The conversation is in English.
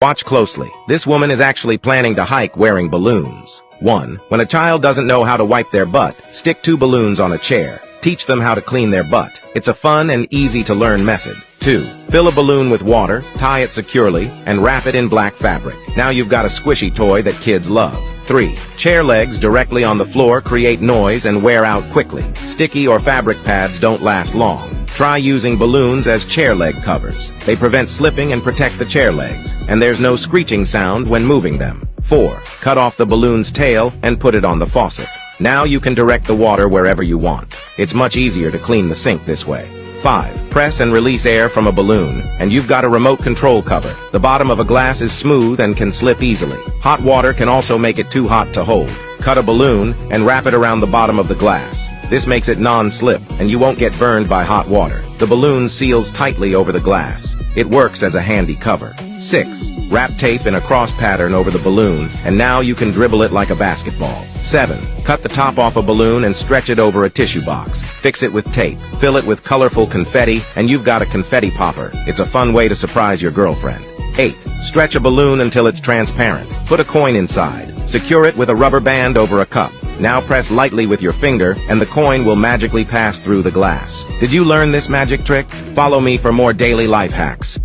Watch closely. This woman is actually planning to hike wearing balloons. 1. When a child doesn't know how to wipe their butt, stick 2 balloons on a chair. Teach them how to clean their butt. It's a fun and easy to learn method. 2. Fill a balloon with water, tie it securely, and wrap it in black fabric. Now you've got a squishy toy that kids love. 3. Chair legs directly on the floor create noise and wear out quickly. Sticky or fabric pads don't last long. Try using balloons as chair leg covers. They prevent slipping and protect the chair legs, and there's no screeching sound when moving them. 4. Cut off the balloon's tail and put it on the faucet. Now you can direct the water wherever you want. It's much easier to clean the sink this way. 5. Press and release air from a balloon, and you've got a remote control cover. The bottom of a glass is smooth and can slip easily. Hot water can also make it too hot to hold. Cut a balloon and wrap it around the bottom of the glass. This makes it non-slip, and you won't get burned by hot water. The balloon seals tightly over the glass. It works as a handy cover. 6. Wrap tape in a cross pattern over the balloon, and now you can dribble it like a basketball. 7. Cut the top off a balloon and stretch it over a tissue box. Fix it with tape. Fill it with colorful confetti, and you've got a confetti popper. It's a fun way to surprise your girlfriend. 8. Stretch a balloon until it's transparent. Put a coin inside. Secure it with a rubber band over a cup. Now press lightly with your finger, and the coin will magically pass through the glass. Did you learn this magic trick? Follow me for more daily life hacks.